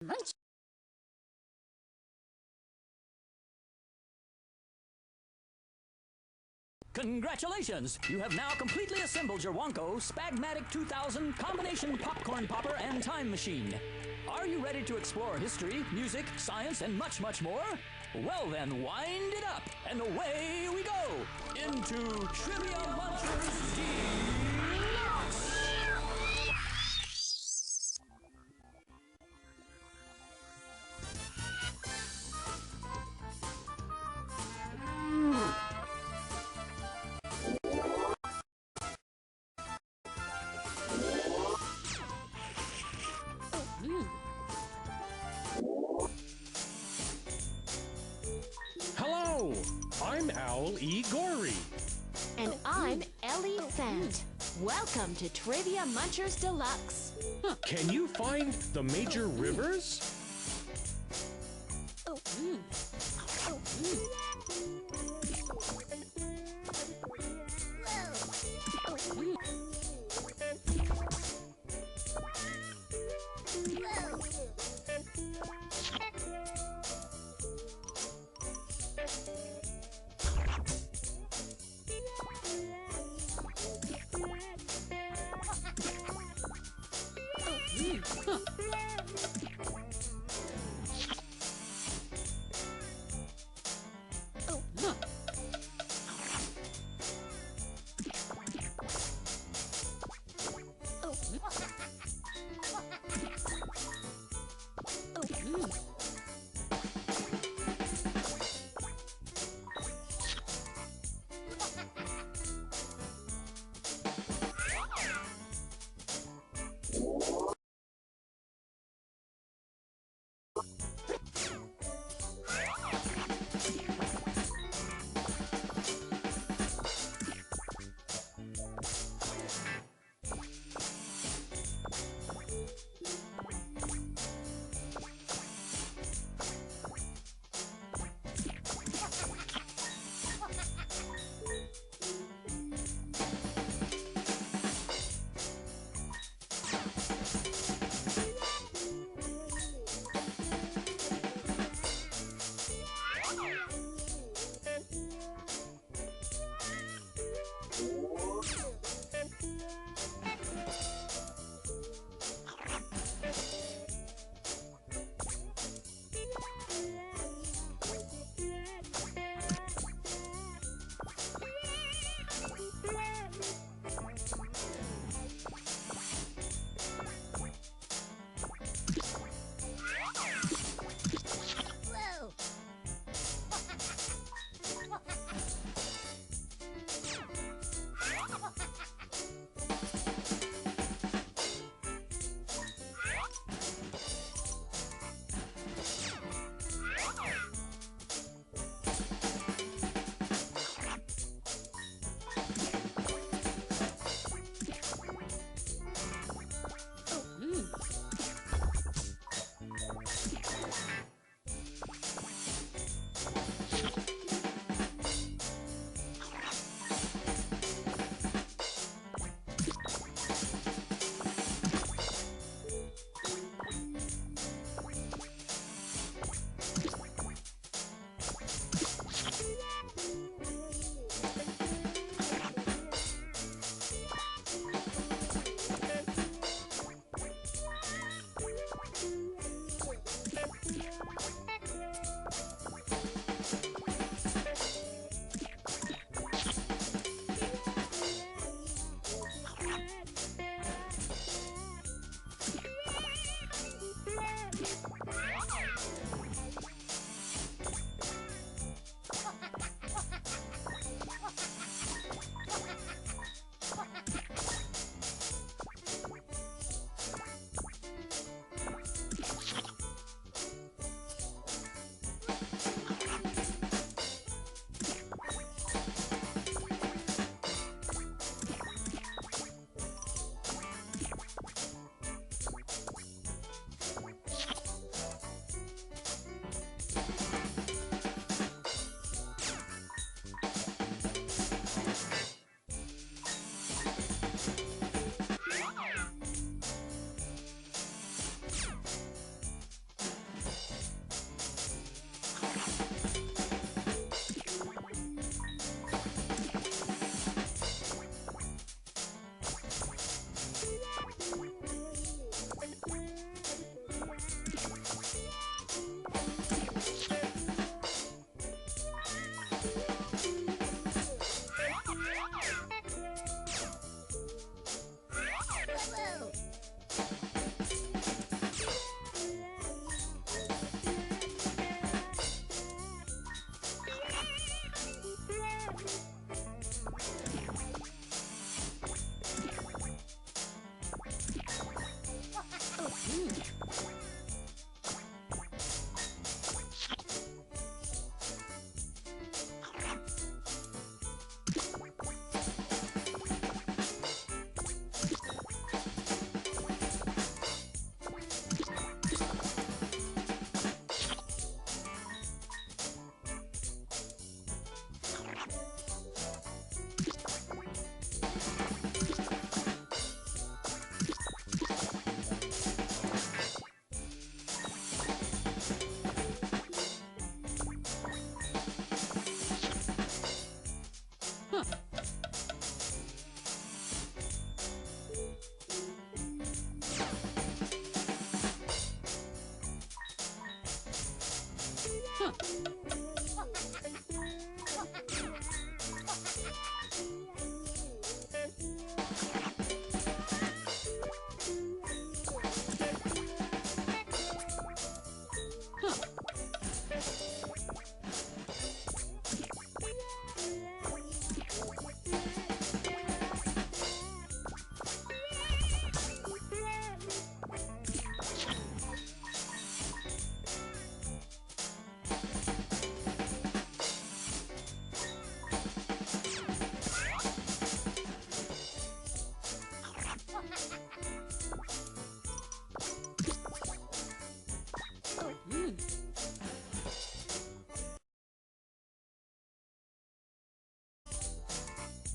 Munch. Congratulations! You have now completely assembled your Wonko Spagmatic 2000 combination popcorn popper and time machine. Are you ready to explore history, music, science, and much, much more? Well then, wind it up, and away we go into Trivia Munchers Deluxe! Hello, I'm Owl E. Gory. And I'm Ellie Sant. Welcome to Trivia Munchers Deluxe. Can you find the major rivers?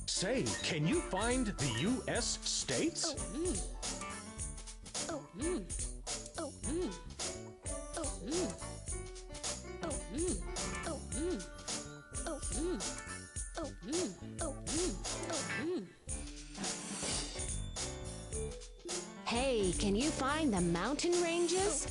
Say, can you find the U.S. states? Hey, can you find the mountain ranges?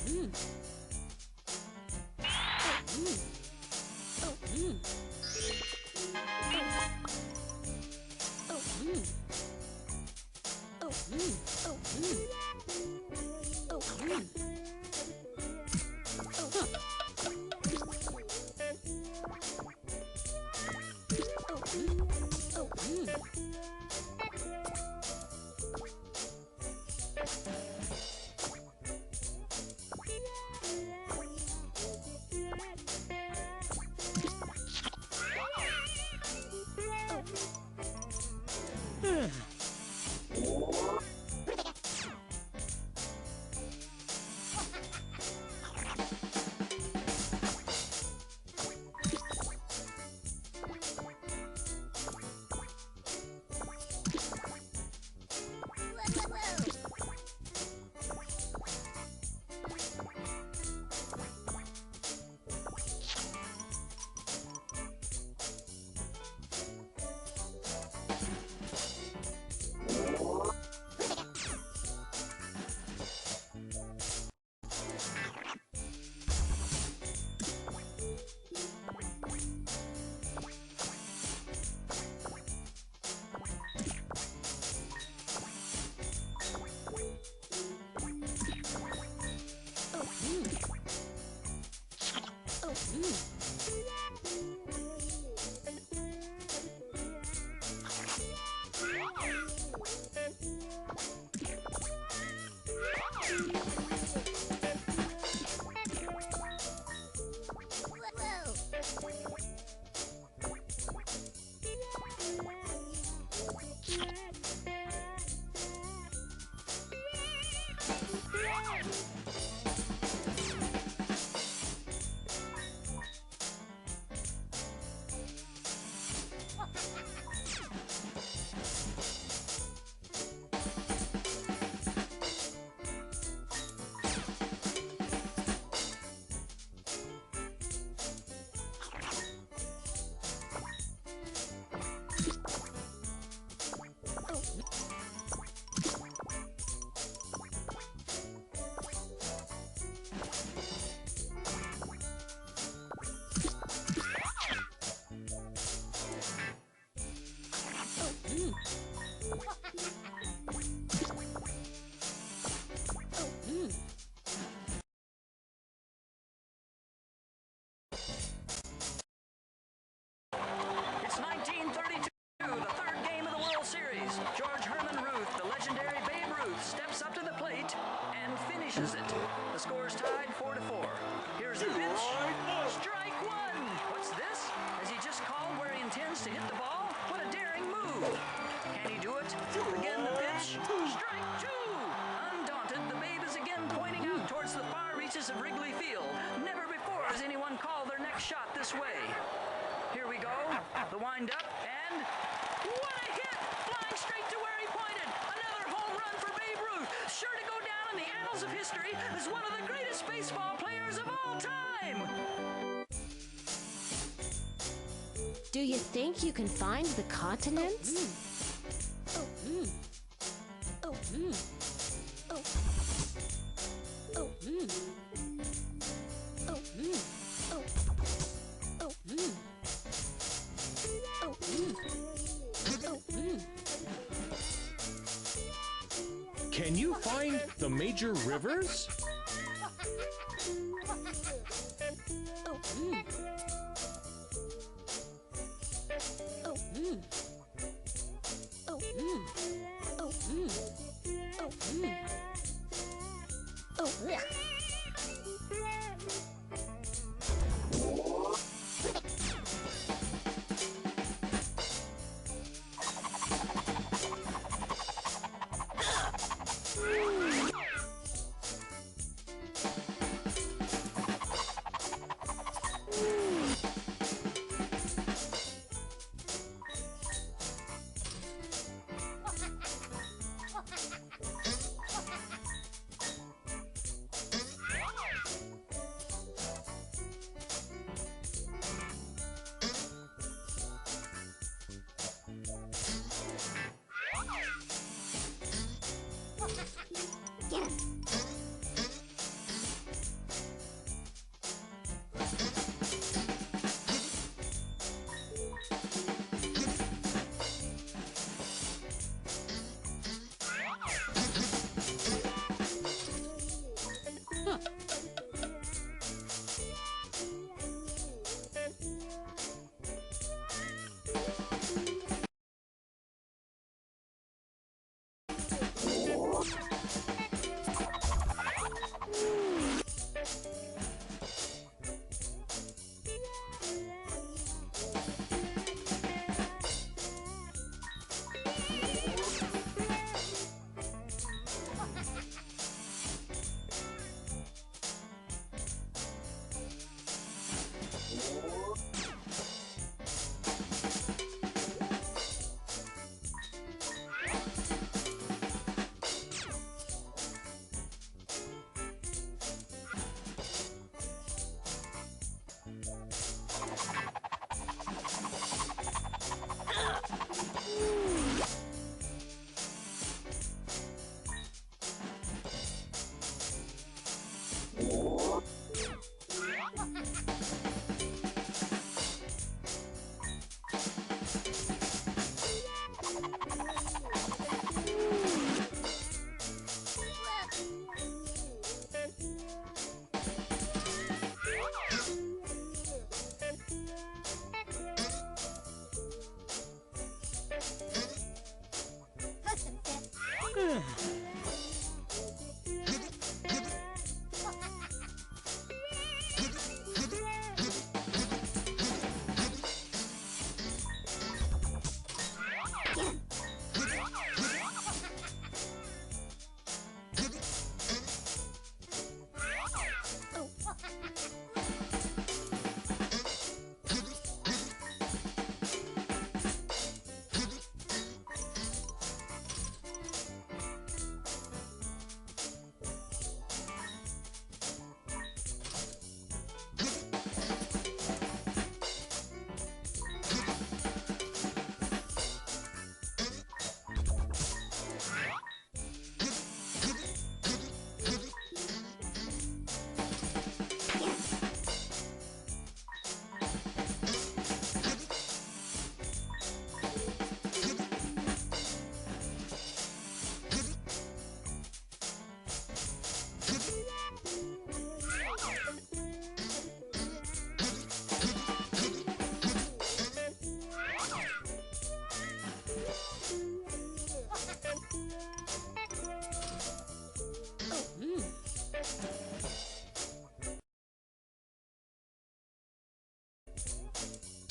It's 1932, the third game of the World Series. George Herman Ruth, the legendary Babe Ruth, steps up to the plate and finishes it. The score's tied 4-4. Here's the pitch. Strike one! What's this? Has he just called where he intends to hit the ball? What a daring move! Can he do it? Again the pitch. Strike two! Undaunted, the Babe is again pointing out towards the far reaches of Wrigley Field. Never before has anyone called their next shot this way. Here we go, the wind-up, and what a hit! Flying straight to where he pointed! Another home run for Babe Ruth, sure to go down in the annals of history as one of the greatest baseball players of all time! Do you think you can find the continents? can you find the major rivers?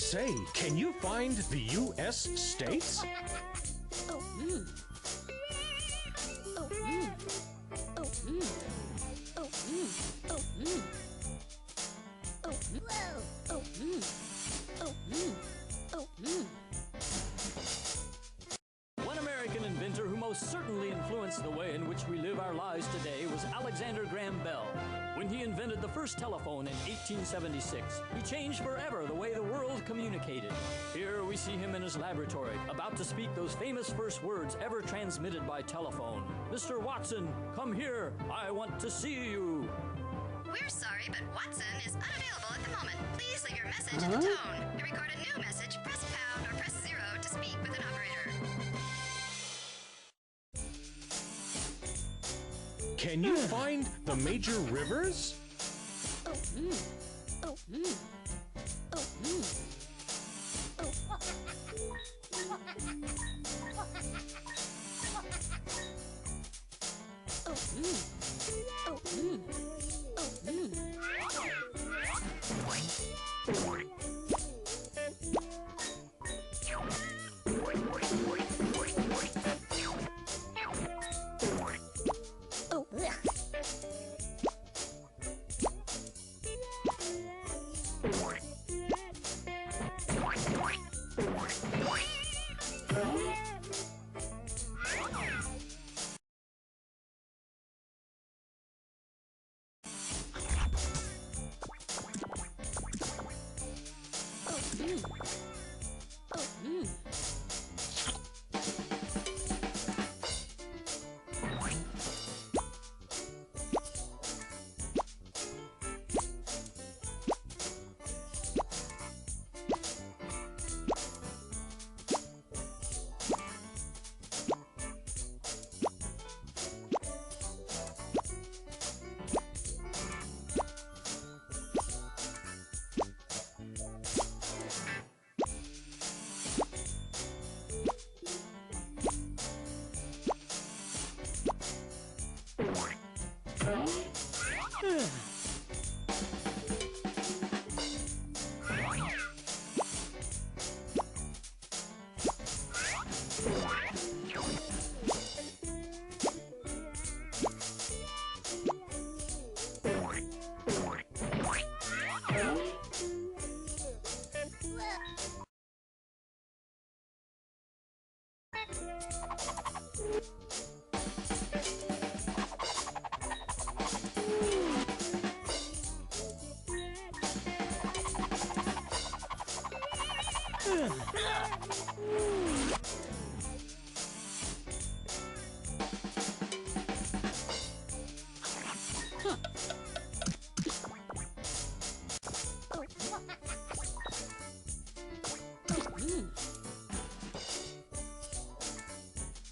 Say, can you find the U.S. states? One American inventor who most certainly influenced the way in which we live our lives today was Alexander Graham Bell. When he invented the first telephone in 1876, he changed forever the way the world communicated. Here we see him in his laboratory, about to speak those famous first words ever transmitted by telephone. Mr. Watson, come here. I want to see you. We're sorry, but Watson is unavailable at the moment. Please leave your message at the tone. To record a new message, press pound or press 0 to speak with an operator. can you find the major rivers?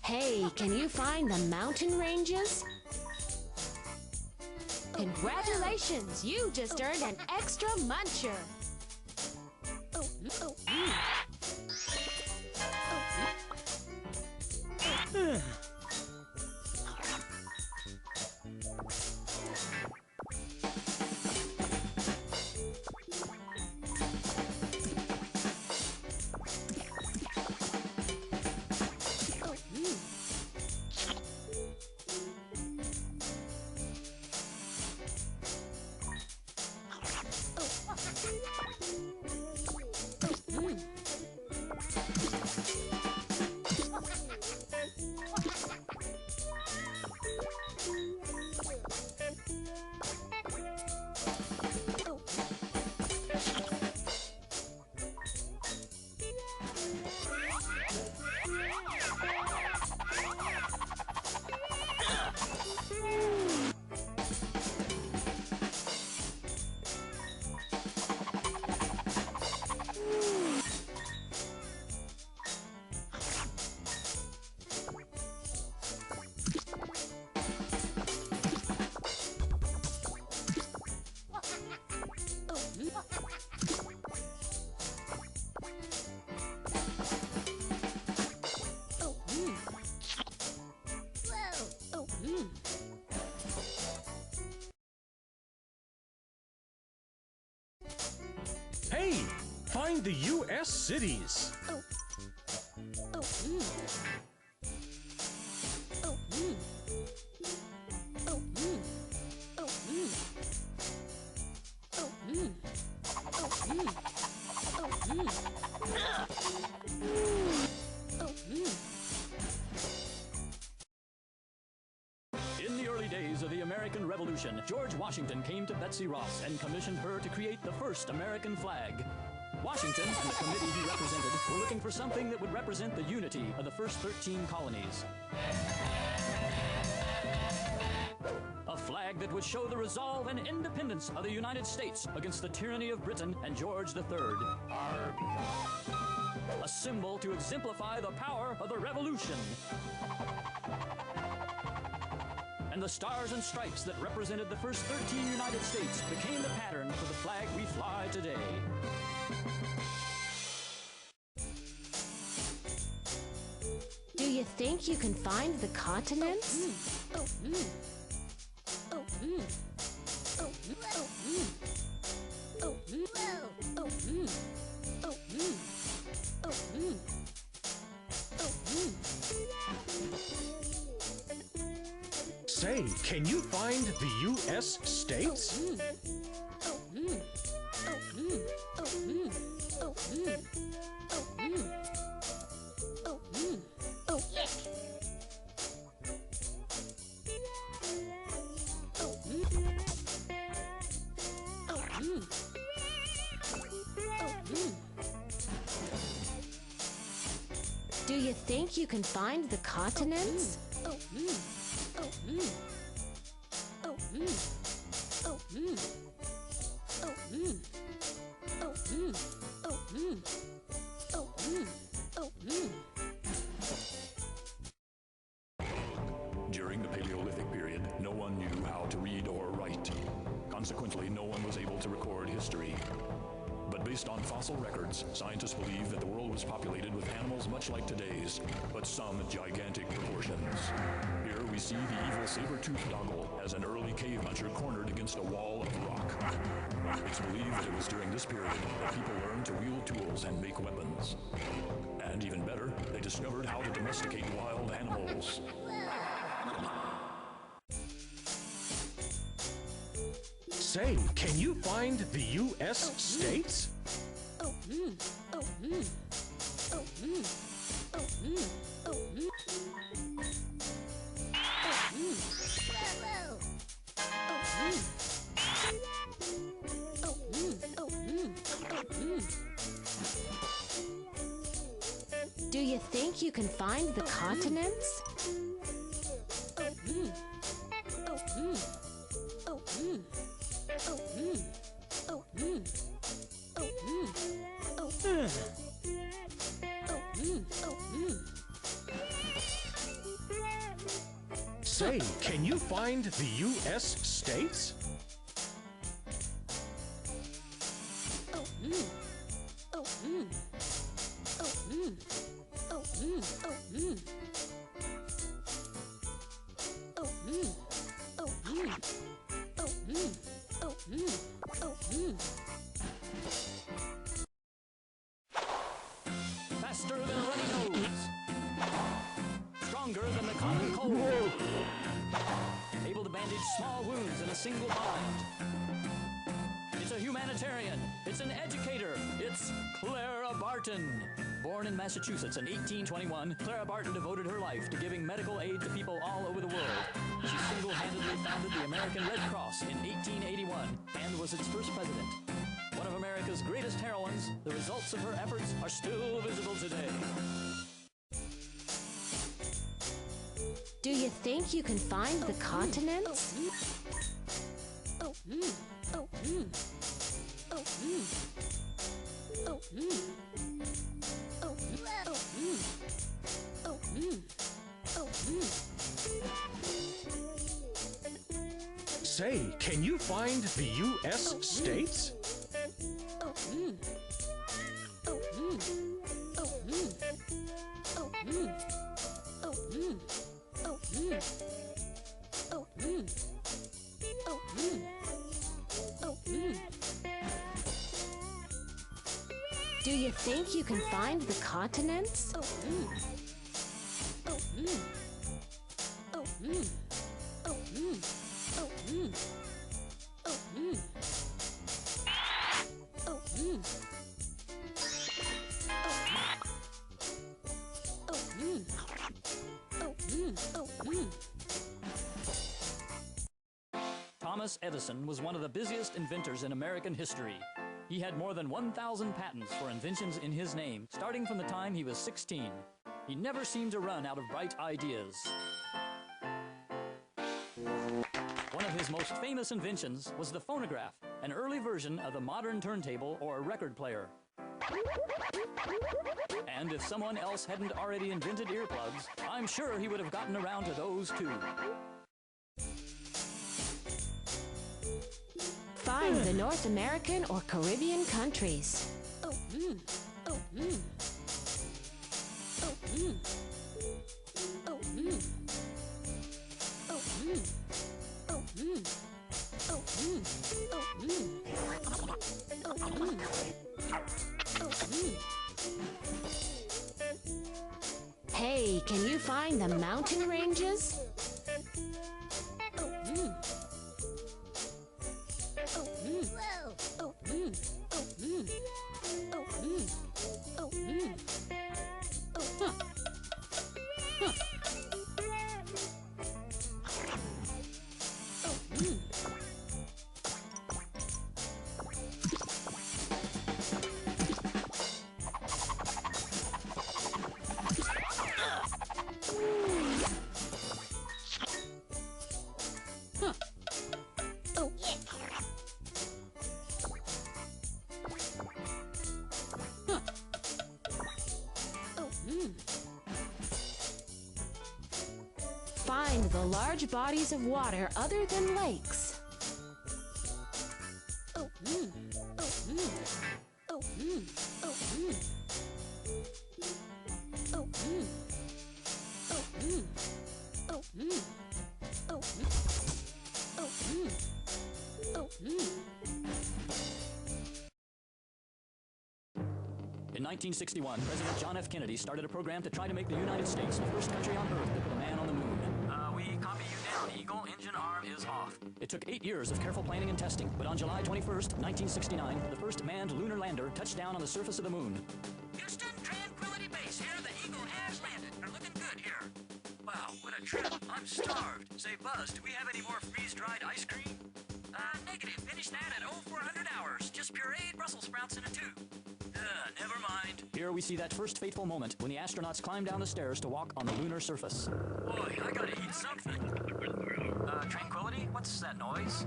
Hey, can you find the mountain ranges? Congratulations! You just earned an extra muncher! Hey, find the U.S. cities. In the early days of the American Revolution, George Washington came to Betsy Ross and commissioned her to create the first American flag. Washington and the committee he represented were looking for something that would represent the unity of the first 13 colonies. A flag that would show the resolve and independence of the United States against the tyranny of Britain and George III. A symbol to exemplify the power of the Revolution. and the stars and stripes that represented the first 13 United States became the pattern for the flag we fly today. Do you think you can find the continents? Say, can you find the U.S. states? Do you think you can find the continents? During the Paleolithic period, no one knew how to read or write. Consequently, no one was able to record history. But based on fossil records, scientists believe that the world was populated with animals much like today's, but some gigantic proportions. Here we see the evil saber-toothed doggle as an early cave muncher cornered against a wall of rock. It's believed that it was during this period that people learned to wield tools and make weapons. And even better, they discovered how to domesticate wild animals. Say, can you find the U.S. states? Do you think you can find the continents? Say, can you find the U.S. states? Faster than a runny nose. Stronger than the common cold. Able to bandage small wounds in a single bind. It's a humanitarian. It's an educator. It's Clara Barton. Born in Massachusetts in 1821, Clara Barton devoted her life to giving medical aid to people all over the world. She single-handedly founded the American Red Cross in 1881 and was its first president. One of America's greatest heroines, the results of her efforts are still visible today. Do you think you can find the continents? Say, can you find the U.S. states? Do you think you can find the continents? Thomas Edison was one of the busiest inventors in American history. He had more than 1,000 patents for inventions in his name, starting from the time he was 16. He never seemed to run out of bright ideas. One of his most famous inventions was the phonograph, an early version of the modern turntable or record player. And if someone else hadn't already invented earplugs, I'm sure he would have gotten around to those too. find the North American or Caribbean countries. Hey, can you find the mountain ranges? Find the large bodies of water other than lakes. In 1961, President John F. Kennedy started a program to try to make the United States the first country on Earth to put a man on the moon. We copy you down, Eagle. Engine arm is off. It took 8 years of careful planning and testing, but on July 21st, 1969, the first manned lunar lander touched down on the surface of the moon. Houston, Tranquility Base here. The Eagle has landed. They're looking good here. Wow, what a trip. I'm starved. Say, Buzz, do we have any more freeze-dried ice cream? Negative. Finish that at 0400 hours. Just pureed Brussels sprouts in a tube. Never mind. Here we see that first fateful moment when the astronauts climbed down the stairs to walk on the lunar surface. Boy, I gotta eat something. Tranquility? What's that noise?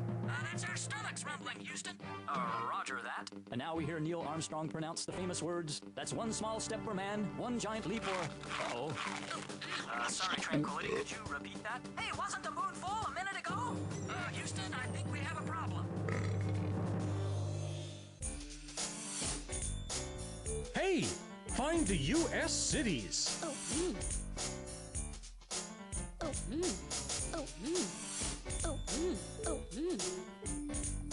That's our stomachs rumbling, Houston. Roger that. And now we hear Neil Armstrong pronounce the famous words, "That's one small step for man, one giant leap for..." Uh-oh. Sorry, Tranquility, could you repeat that? Hey, wasn't the moon full a minute ago? Houston, I think we have a problem. Hey, find the U.S. cities.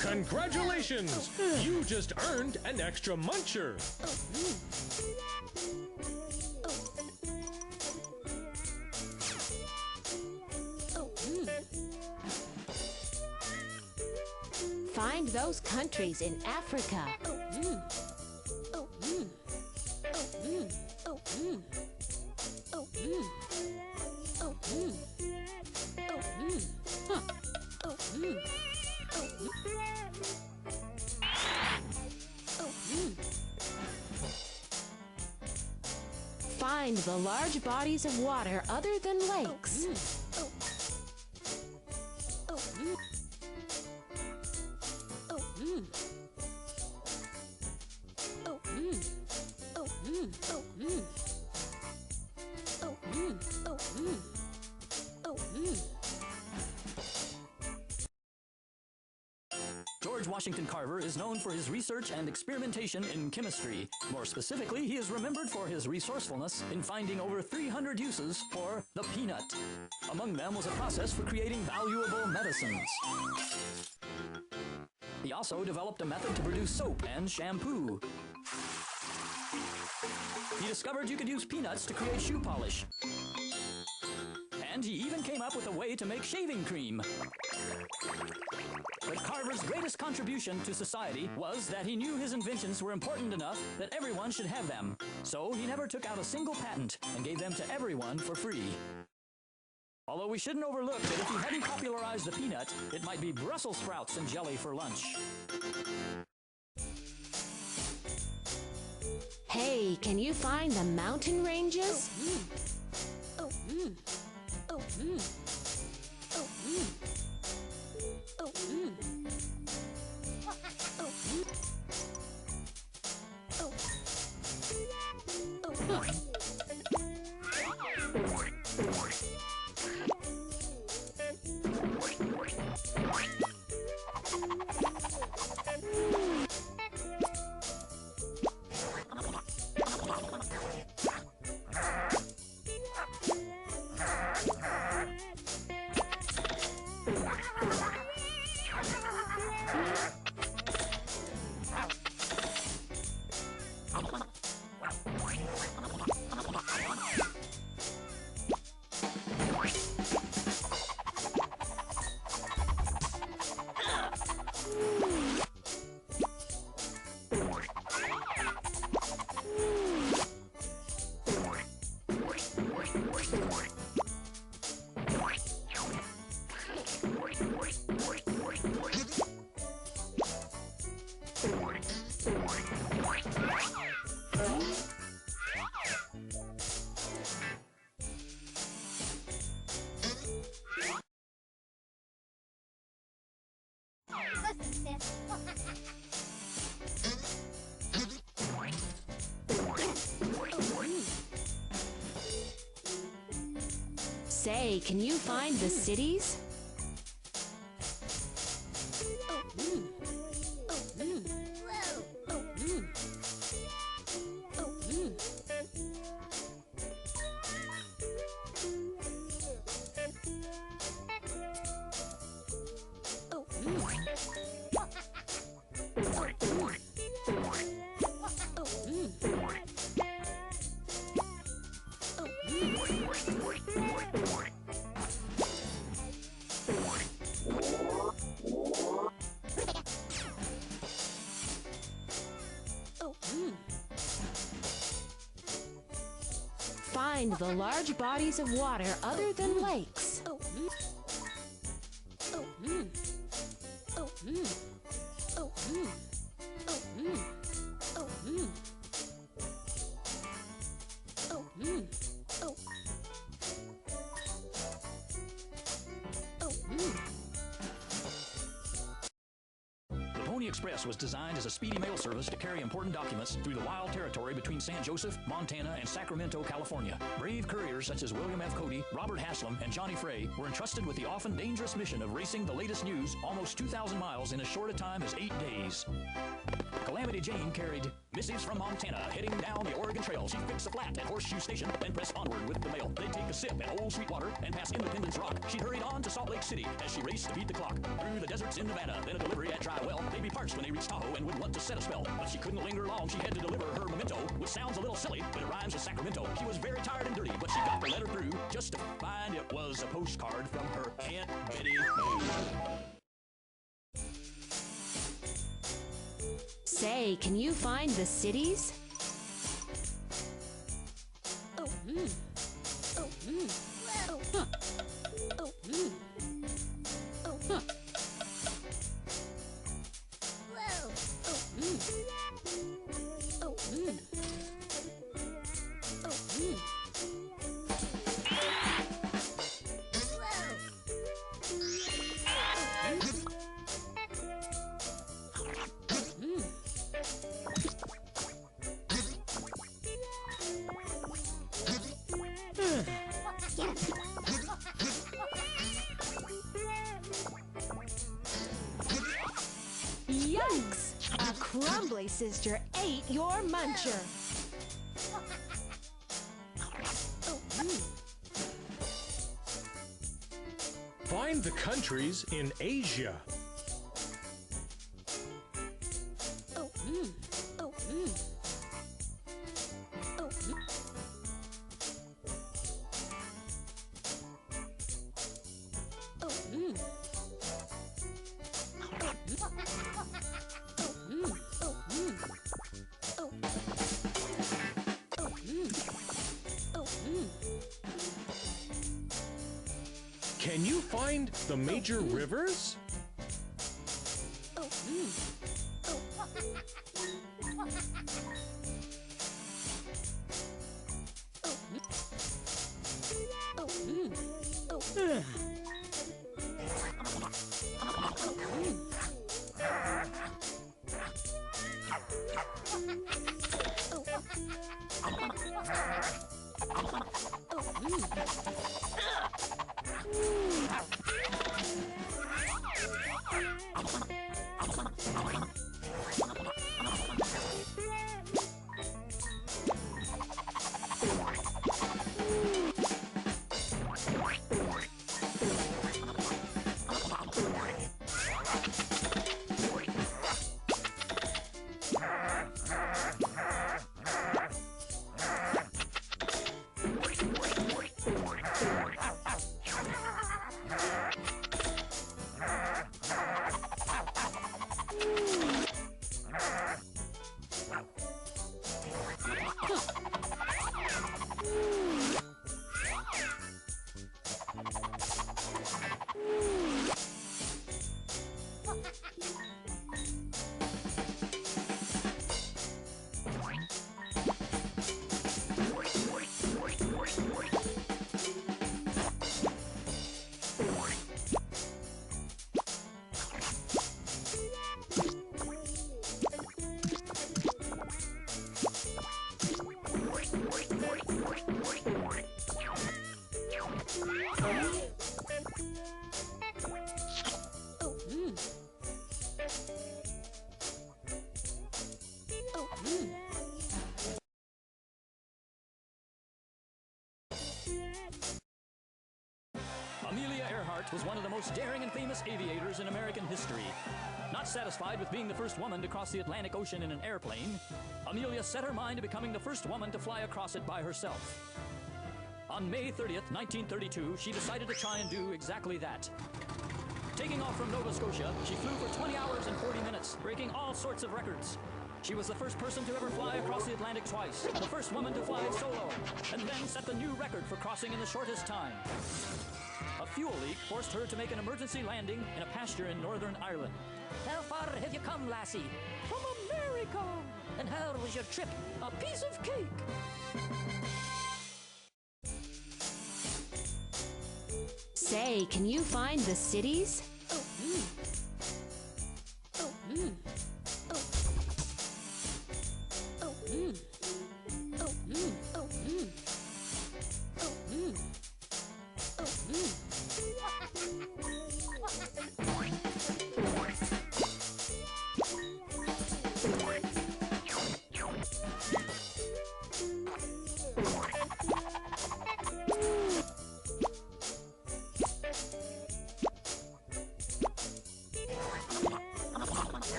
Congratulations! You just earned an extra Muncher. Find those countries in Africa. Find the large bodies of water other than lakes. George Washington Carver is known for his research and experimentation in chemistry. More specifically, he is remembered for his resourcefulness in finding over 300 uses for the peanut. Among them was a process for creating valuable medicines. He also developed a method to produce soap and shampoo. He discovered you could use peanuts to create shoe polish. And he even came up with a way to make shaving cream. But Carver's greatest contribution to society was that he knew his inventions were important enough that everyone should have them. So he never took out a single patent and gave them to everyone for free. Although we shouldn't overlook that if he hadn't popularized the peanut, it might be Brussels sprouts and jelly for lunch. Hey, can you find the mountain ranges? Say, can you find the cities? Find the large bodies of water other than lakes. The Pony Express was designed as a speedy mail service to carry important documents through the wild territory between San Joseph, Montana, and Sacramento, California. Brave couriers such as William F. Cody, Robert Haslam, and Johnny Frey were entrusted with the often dangerous mission of racing the latest news almost 2,000 miles in as short a time as 8 days. Calamity Jane carried missives from Montana heading down the Oregon Trail. She'd fix a flat at Horseshoe Station, then press onward with the mail. They'd take a sip at Old Sweetwater and pass Independence Rock. She'd hurried on to Salt Lake City as she raced to beat the clock. Through the deserts in Nevada, then a delivery at Dry Well. They'd be parched when they reached Tahoe and would want to set a spell. But she couldn't linger long. She had to deliver her memento, which sounds a little silly, but it rhymes with Sacramento. She was very tired and dirty, but she got the letter through just to find it was a postcard from her Aunt Betty Lou. Say, can you find the cities? Yikes! A crumbly sister ate your muncher. Find the countries in Asia. Can you find the major rivers? was one of the most daring and famous aviators in American history. Not satisfied with being the first woman to cross the Atlantic Ocean in an airplane, Amelia set her mind to becoming the first woman to fly across it by herself. On May 30th, 1932, she decided to try and do exactly that. Taking off from Nova Scotia, she flew for 20 hours and 40 minutes, breaking all sorts of records. She was the first person to ever fly across the Atlantic twice, the first woman to fly solo, and then set the new record for crossing in the shortest time. A fuel leak forced her to make an emergency landing in a pasture in Northern Ireland. How far have you come, lassie? From America. And how was your trip? A piece of cake. Say, can you find the cities?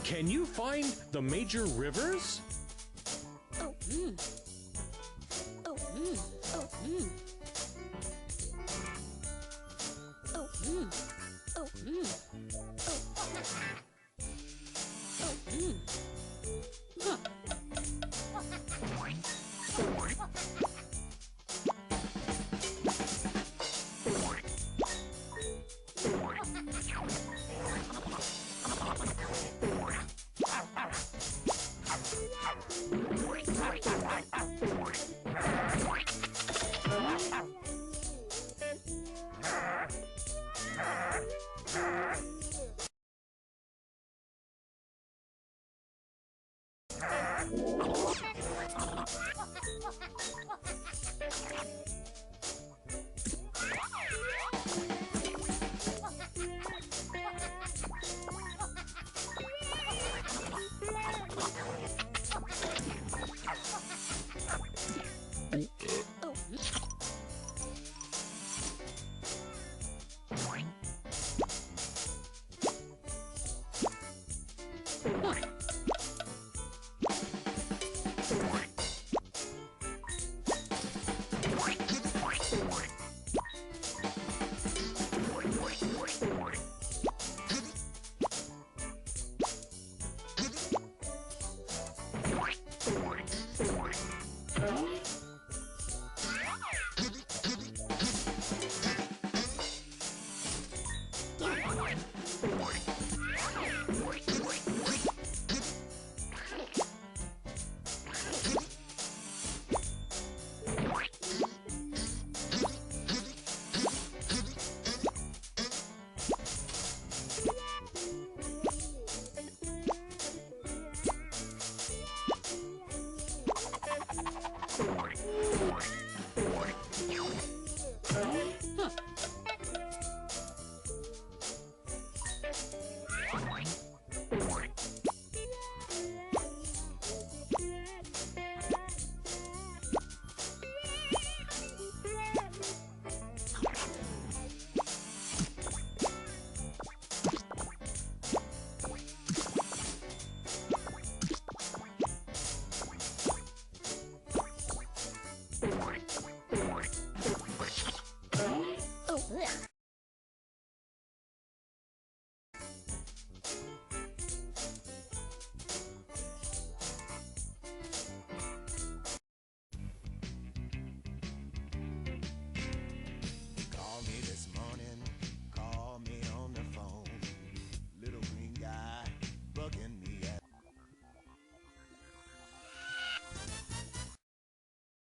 Can you find the major rivers?